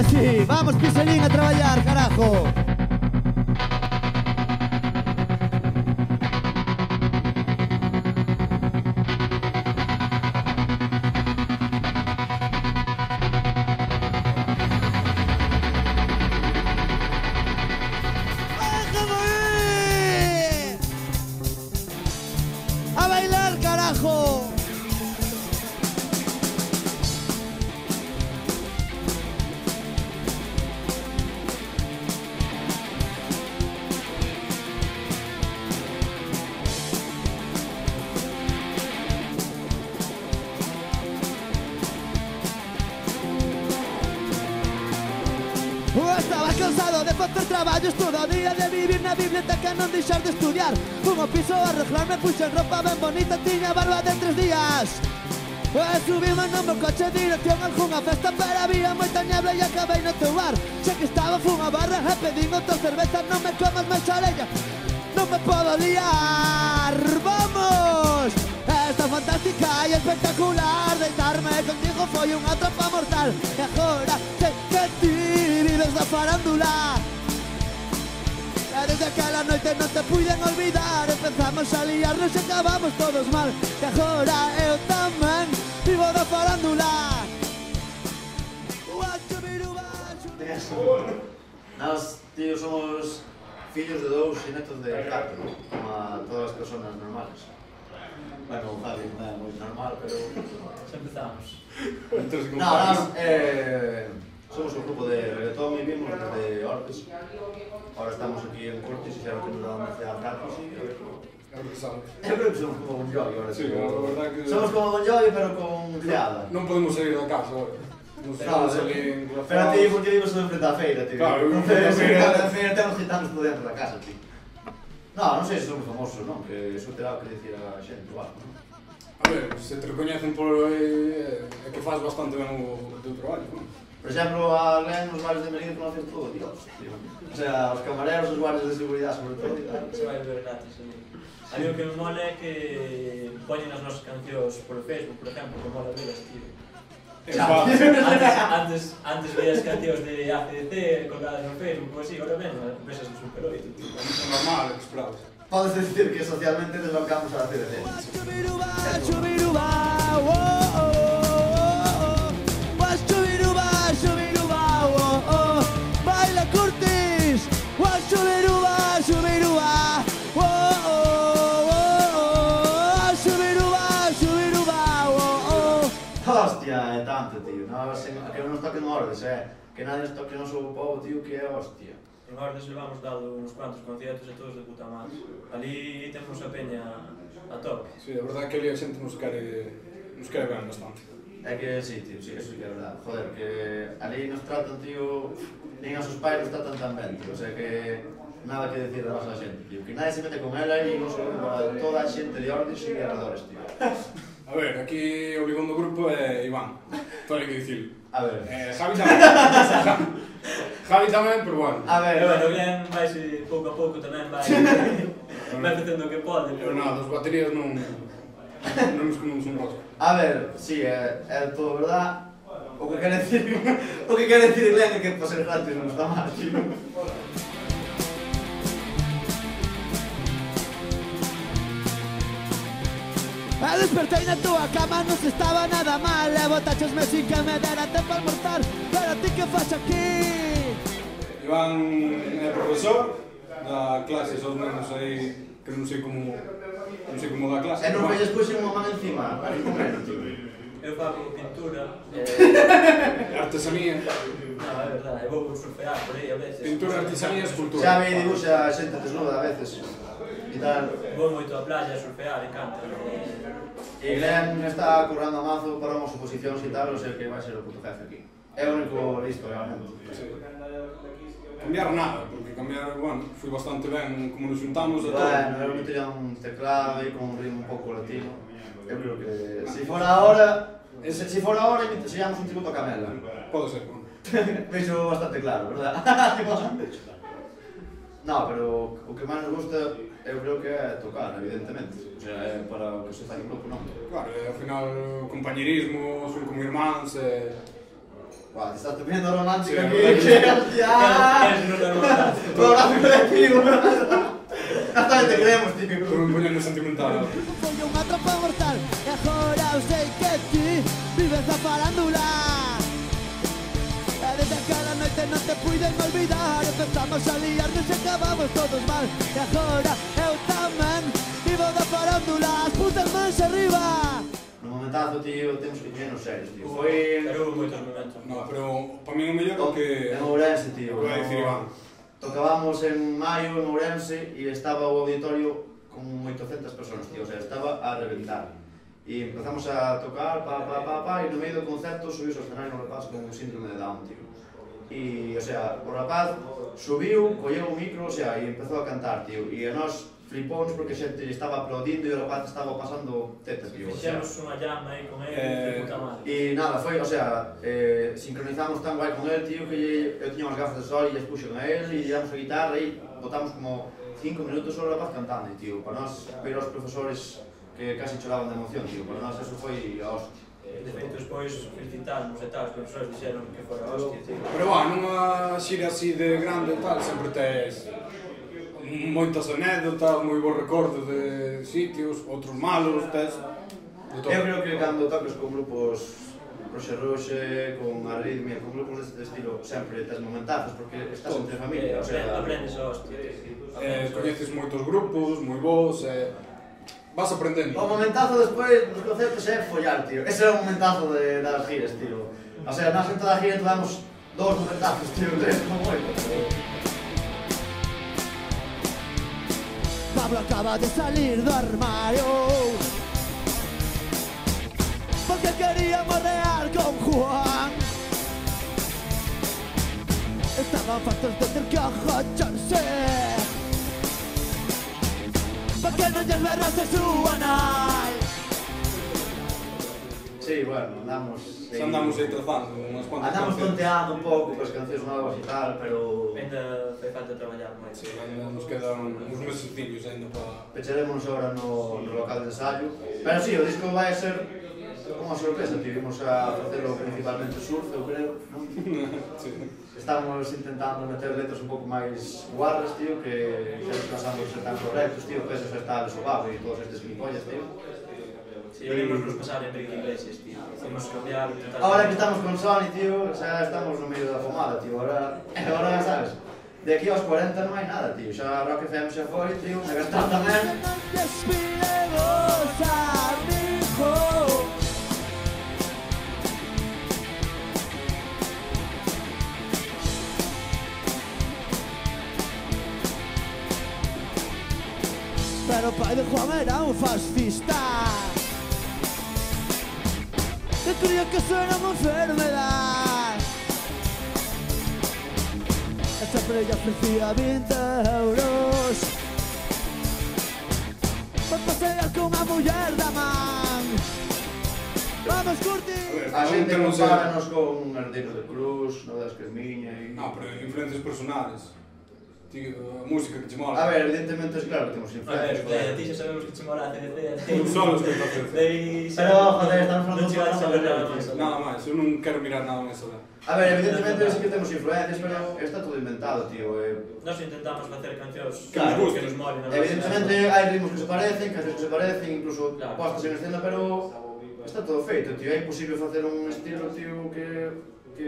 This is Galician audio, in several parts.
Ahora sí, vamos Piselín a traballar, carajo. ¡A bailar, carajo! Estaba cansado de facer traballos todo o día, de vivir na biblioteca e non deixar de estudiar. Fun ao piso a arreglarme, puxen roupa ben bonita, tiña barba de 3 días. Subime no meu coche dirección a algunha festa, pero había moita niebla e acabei no teu bar. Xa que estaba fun a barra e pedín outra cerveza, non me comas máis orella, non me podo liar. Vamos! Esta fantástica e espectacular, deitarme contigo foi unha trampa mortal. E agora sei que ti vives da farándula. E desde aquela noite non te puiden olvidar, empezamos a liarnos e acabamos todos mal. E agora eu tamén vivo da farándula. Nós, tío, somos fillos de 2 e netos de 4, como a todas as personas normales. Bueno, Javi non é moi normal, pero... Xa empezamos. No, somos un grupo de reggaetón e vimos desde Ortes. Ahora estamos aquí en Cortes e xa que nos dan hacia Carlos e a ver como... Eu creo que somos como Bon Jovi ahora. Sí, a verdad que... Somos como Bon Jovi, pero con geada. Non podemos sair da casa ahora. Non podemos salir en Pero a ti, porque vimos frente á feira, tío. Claro, a feira temos gitanos por dentro da casa, tío. Non sei se somos famosos, non? Que iso terá que dicir a xente, igual, non? A ver, se te recoñecen por é que faz bastante ben o teu traballo, non? Por exemplo, a Len nos bares de Merida conocen todo, Dios, tío. O sea, os camareros, os guardias de seguridade, sobre todo, e tal. Se vai ver gratis, ali. A mí o que me mola é que poñen as nosas cancións por Facebook, por exemplo, que mola velas, tío. Antes veías cancións de ACDC colgadas no Facebook, ou así, ahora menos, ves as do Super 8, tío. É normal, que esperabas. Podes decir que socialmente desbancamos a CDC. Baila Curtis, Shubiruba, Shubiruba, Shubiruba, Shubiruba. Hostia, é tanto, tío. Que non nos toquen ordes, que nadie nos toque o noso povo, tío, que é hostia. En Ordes levamos dado uns cuantos conciertos e todos de puta madre. Ali temos a peña a tope. Sí, a verdade é que ali a xente nos quere ben bastante. É que sí, tío, sí, eso sí que é verdade. Joder, que ali nos tratan, tío, nin a sus pais nos tratan tan ben, tío. O sea que nada que decir da nosa xente, tío. Que nadie se mete con ela e non solo para toda a xente de Ordes e alrededores, tío. A ver, aquí o ligón do grupo é Iván, todo hai que dicir. A ver. Javi tamén. Javi tamén, pero bueno. A ver, bueno, Glenn vaise pouco a pouco tamén vai facendo o que pode. Pero nada, as baterías non nos comemos un rosco. A ver, sí, é todo verdad. O que quere decir Glenn é que para ser gratis non está mal, tío. Despertei na tua cama, non se estaba nada mal. E botachesme sin que me dera tempo a almorzar. Pero ti que faz aquí? Iván é profesor da clase, só os menos aí que non sei como dá clase. E non me puxen unha man encima, ali con menos, tío. Eu fago pintura. Artesanía. Non, é verdade, vou surfear por aí a veces. Pintura, artesanía e escultura. Xa me dibuxa xente desnuda a veces. E tal. Vou moito á playa a surfear, encanta. E Glenn está currando a mazo para unhas oposicións e tal, o sea que vai ser o puto jefe aquí. É o único listo, realmente. Sí. Cambiar nada, porque cambiar, bueno, foi bastante ben como nos juntamos e todo. Bueno, eu metería un teclado e con un ritmo un pouco latino. Eu creo que se fora ahora, seríamos un tributo a Camela. Pode ser, bueno. Veixo bastante claro, verdad? No, pero o que máis nos gusta eu creo que é tocar, evidentemente. O sea, é para o que se fai en grupo, non? Claro, ao final, compañerismo, son como irmáns, Guau, te estás poniendo romántico Sí, aquí. romántico. ¿Quieres no dar un abrazo? Programa colectivo. Hasta te creemos, tío. Por un poñendo sentimental. Foi unha trampa mortal e agora eu sei que ti vives a farándula. E desde aquela noite non te puiden olvidar. Empezamos a liarnos e acabamos todos mal. E agora eu tamén vivo da farándula. As putas mans arriba. No momentazo, tío, temos que poñernos serios, tío. Foi... Pero hubo moitos momentos. No, pero para mí o mellor é que... En Ourense, tío. Vai dicir Iván. Tocábamos en maio en Ourense e estaba o auditorio con 800 personas, tío, o sea, estaba a reventar. E empezamos a tocar, e no medio do concerto subiu ao escenario un rapaz con síndrome de Down, tío. E, o sea, o rapaz subiu, colleu o micro, o sea, e empezou a cantar, tío. E a nós flipóns porque a xente estaba aplaudindo e o rapaz estaba pasando teta, tío. O sea, Fixemos unha llama aí con ele, de puta madre. e nada, foi, o sea, sincronizamos tan guai con el, tío, que eu tiña unhas gafas de sol e lles puxo con el e damos a guitarra e botamos como 5 minutos só o rapaz cantando, tío. Para nós, ver aos profesores que casi choraban de emoción, tío. Para nós eso foi a hostia. De feito, despois felicitarnos e tal, os profesores dixeron que fora a hostia, tío. Pero nunha xira así de grande e tal, sempre tes moitas anécdotas, moi bo recordo de sitios, outros malos, tes de todo. Eu creo que cando tocas con grupos Roxe Roxe, con Arritmia, con grupos deste estilo, sempre tes momentazos porque estás entre familia, o sea... Aprendes a hostia, tío. Coñeces moitos grupos, moi bons, vas aprendendo. O momentazo despois nos concertos é follar, tío. Ese é o momentazo das giras, tío. O sea, nós en toda a gira damos 2 momentazos, tío, 3 como moito. Pablo acaba de salir do armario porque quería morrear con Juan. Estaban fartos de ter que agacharse pa' que non lles berrase su anal. Sí, bueno, andamos... Andamos aí trazando unhas cuantas Andamos cancións. tonteando un pouco cos cancións novas e tal, pero... Ainda fai falta traballar máis. Sí, nos quedan uns mesecillos ainda para... Pecharemos agora no local de ensayo. Pero sí, o disco vai ser unha sorpresa, tío. Vimos a facelo principalmente surf, eu creo, non? Sí. Estamos intentando meter letras un pouco máis guarras, tío, que xa nos cansamos de ser tan correctos, tío, que eso xa está desobado e todos estes gilipollas, tío. Si, nos pasar Enrique Iglesias, tío. Hemos cambiado totalmente. Ahora que estamos con Sony, tío, xa estamos no medio da pomada, tío. Agora, sabes, de aquí aos 40 non hai nada, tío. Xa Rock FM xa foi, tío, Megastar tamén. Non despidemos, amigo. Pero o pai de Juan era un fascista que creía que eso era unha enfermedad. E sempre ella ofrecía 20 euros para pasear con unha muller da man. Vamos, curtir! A xente non sei. compáranos con Herdeiro de Cruz, Novedades que es miña e... No, pero influencias personales. Tío, a música que te mola. A ver, evidentemente es claro que temos A ver, influencias, ti xa sabemos que che mola a CDC. Un solo os que te ofrece. Pero, joder, estamos falando Non che vas a ver nada de máis. Nada máis, eu non quero mirar nada máis alá. A ver, evidentemente sí que temos influencias, pero está todo inventado, tío. Nos intentamos facer cancións Claro, que nos molen. Evidentemente hai ritmos que se parecen, cancións que se parecen, incluso Claro. postas en escena, pero está todo feito, tío. É imposible facer un estilo, tío, que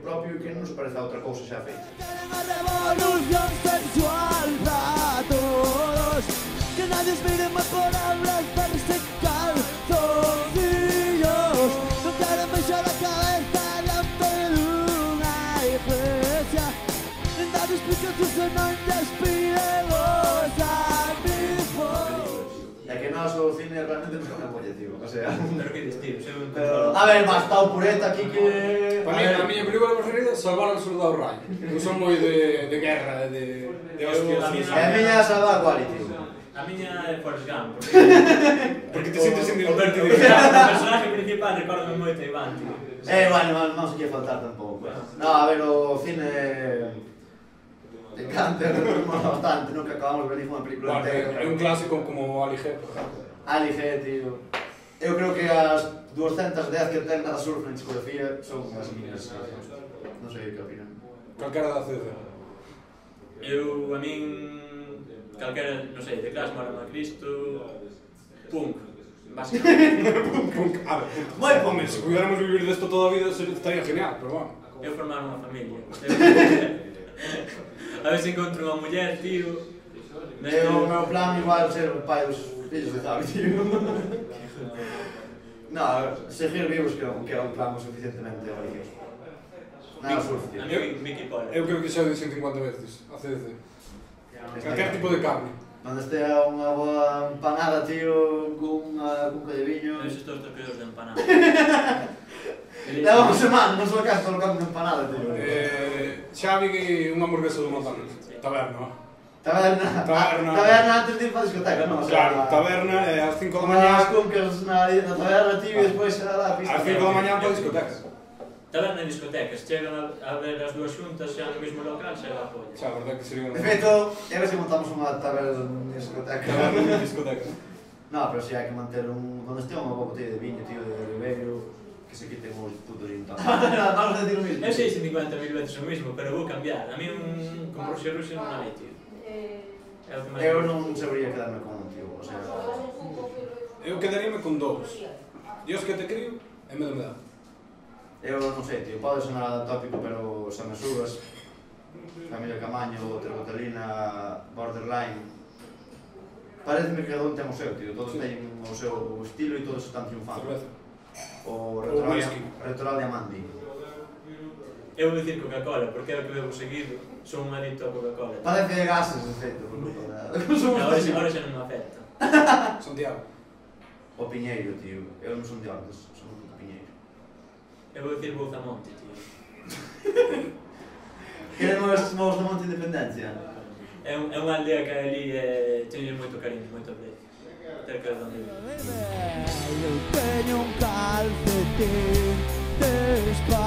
propio e que non se parece a outra cousa xa feita. Quieren una revolución sexual para todos, que nadie os mire más por abrazarse calzoncillos. No quieren baixar a cabeza diante de unha iglesia, nin nadie explica que se non despidemos amigos. É que nós o cine realmente nos come a polla, tío. O sea... Pero que dis, tío, sei un Pero, a ver, basta o pureta aquí que... Para mí, a miña película preferida é Salvar ao Soldado Ryan. Eu son moi de guerra, de hostias. a mí É a miña salva quality, tío. A miña é Forrest Gump, Porque te sientes o divertido. personaje principal recórdame moito a Iván, tío. Bueno, non se quer faltar tampouco. No, a ver, o cine... De Canter, mola bastante, nunca acabamos de ver ninguna película Bueno, entera. é un clásico como Ali G, por exemplo. Ali G, tío. Eu creo que as 210 que ten da surf en discografía son as miñas cancións. Non sei que opinan. Calquera da CD. A min, calquera, non sei, de Clash, Marama Cristo, punk, básicamente. Punk, a ver, Moi punk. home, se pudiéramos vivir desto toda a vida estaría genial, pero bueno. Eu formar unha familia. A ver se encontro unha muller, tío. O meu plan igual ser o pai dos fillos de Zabi, tío. No, seguir vivos que é un plan suficientemente religioso. Nada surf, tío. A mí, Mickey Poller. Eu creo que xa o dixen 50 veces, a CDC. Calquer tipo de carne. Onde estea unha boa empanada, tío, cun cuca de viño. Eu estou torpedos de empanada. Leva unha semana, non só que estás colocando unha empanada, tío. Xa vi unha hamburguesa do McDonald's. Taberna. Taberna antes de ir para a discoteca, non? Claro, taberna, ás 5 da Como mañá. as cuncas na taberna, tío, e despois a la pista. Ás 5 da mañá para a discoteca. Taberna e discotecas, chegan a ver as dúas xuntas xa no mesmo local, xa a polla. Xa, a verdade que sería De feito, a ver se montamos unha taberna en discoteca. Taberna e discoteca. No, pero si hai que manter un... Donde estea unha boa botella de viño, tío, de Ribeiro, que se quiten os putos intados. Vamos a decir o mismo. Eu sei 50.000 veces o mismo, pero vou cambiar. A mí como Rusia non hai, tío. Eu non sabería quedarme con un, tío, o sea... Eu quedaríame con dous. Dios que te crío e medo me dá. Eu non sei, tío, pode sonar tópico, pero se me subas, Familia Camaño, Terbotelina, Borderline, pareceme que cada un ten o seu, tío, todos teñen o seu estilo e todos están triunfando. Cerveza. O whisky. Retoral Diamandi. Eu vou dicir Coca-Cola, porque é o que devo seguir, son un adicto a Coca-Cola. Parece gases, de feito, por culpa da consumo. Agora xa non me afecta. Santiago. O Piñeiro, tío, eu non son de Ordes, son do Piñeiro. Eu vou dicir Bouzamonte, tío. Queremos mos no Monte Independencia. É unha aldea que hai ali e teño moito cariño, moito aprecio. Cerca de onde vivo. Eu teño un calcetín desparexado,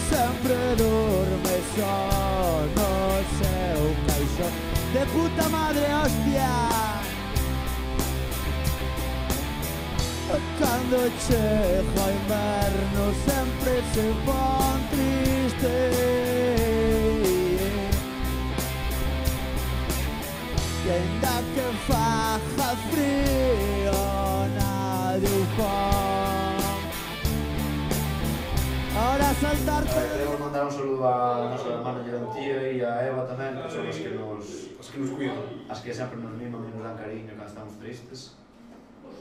sempre dorme só no seu caixón de puta madre hostia. Cando chega o inverno sempre se pon triste, e ainda que faja frío nadie o pon. Ahora saltarte. Queremos mandar un saludo a nosa hermana Gerantía e a Eva tamén, que son as que nos cuidan. As que sempre nos miman e nos dan cariño cando estamos tristes.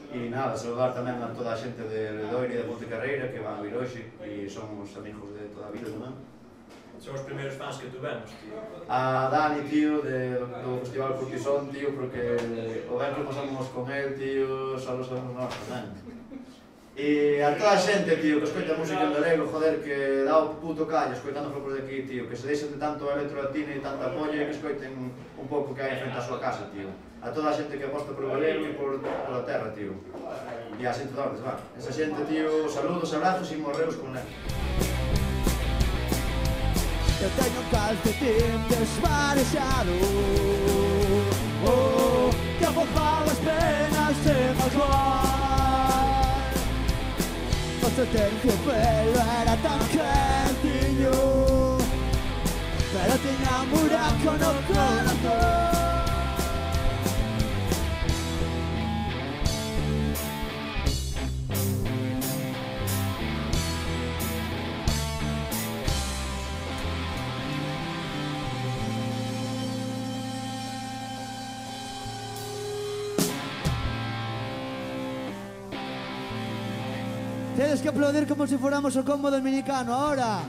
E nada, saludar tamén a toda a xente de Ledoiro e de Monte Carreira que van a vir hoxe e somos amigos de toda a vida tamén. Son os primeiros fans que tuvemos, tío. A Dani, tío, do Festival Curtisón, tío, porque o ben que pasamos con el, tío, só lo sabemos nós tamén. E a toda a xente, tío, que escoita música en galego, joder, que dá o puto callo escoitando por de aquí, tío, que se deixen de tanto electro latino e tanta polla e que escoiten un pouco que hai en frente á súa casa, tío. A toda a xente que aposta por o galego e por a terra, tío. E a xente de Ordes, va. Esa xente, tío, saludos, abrazos e morreos con él. Eu teño un calcetín desparexado, que abofaba as penas sen aguar. O seu terciopelo era tan quentiño, pero tiña un buraco no corazón. Tienes que aplaudir como si fuéramos o combo dominicano ahora.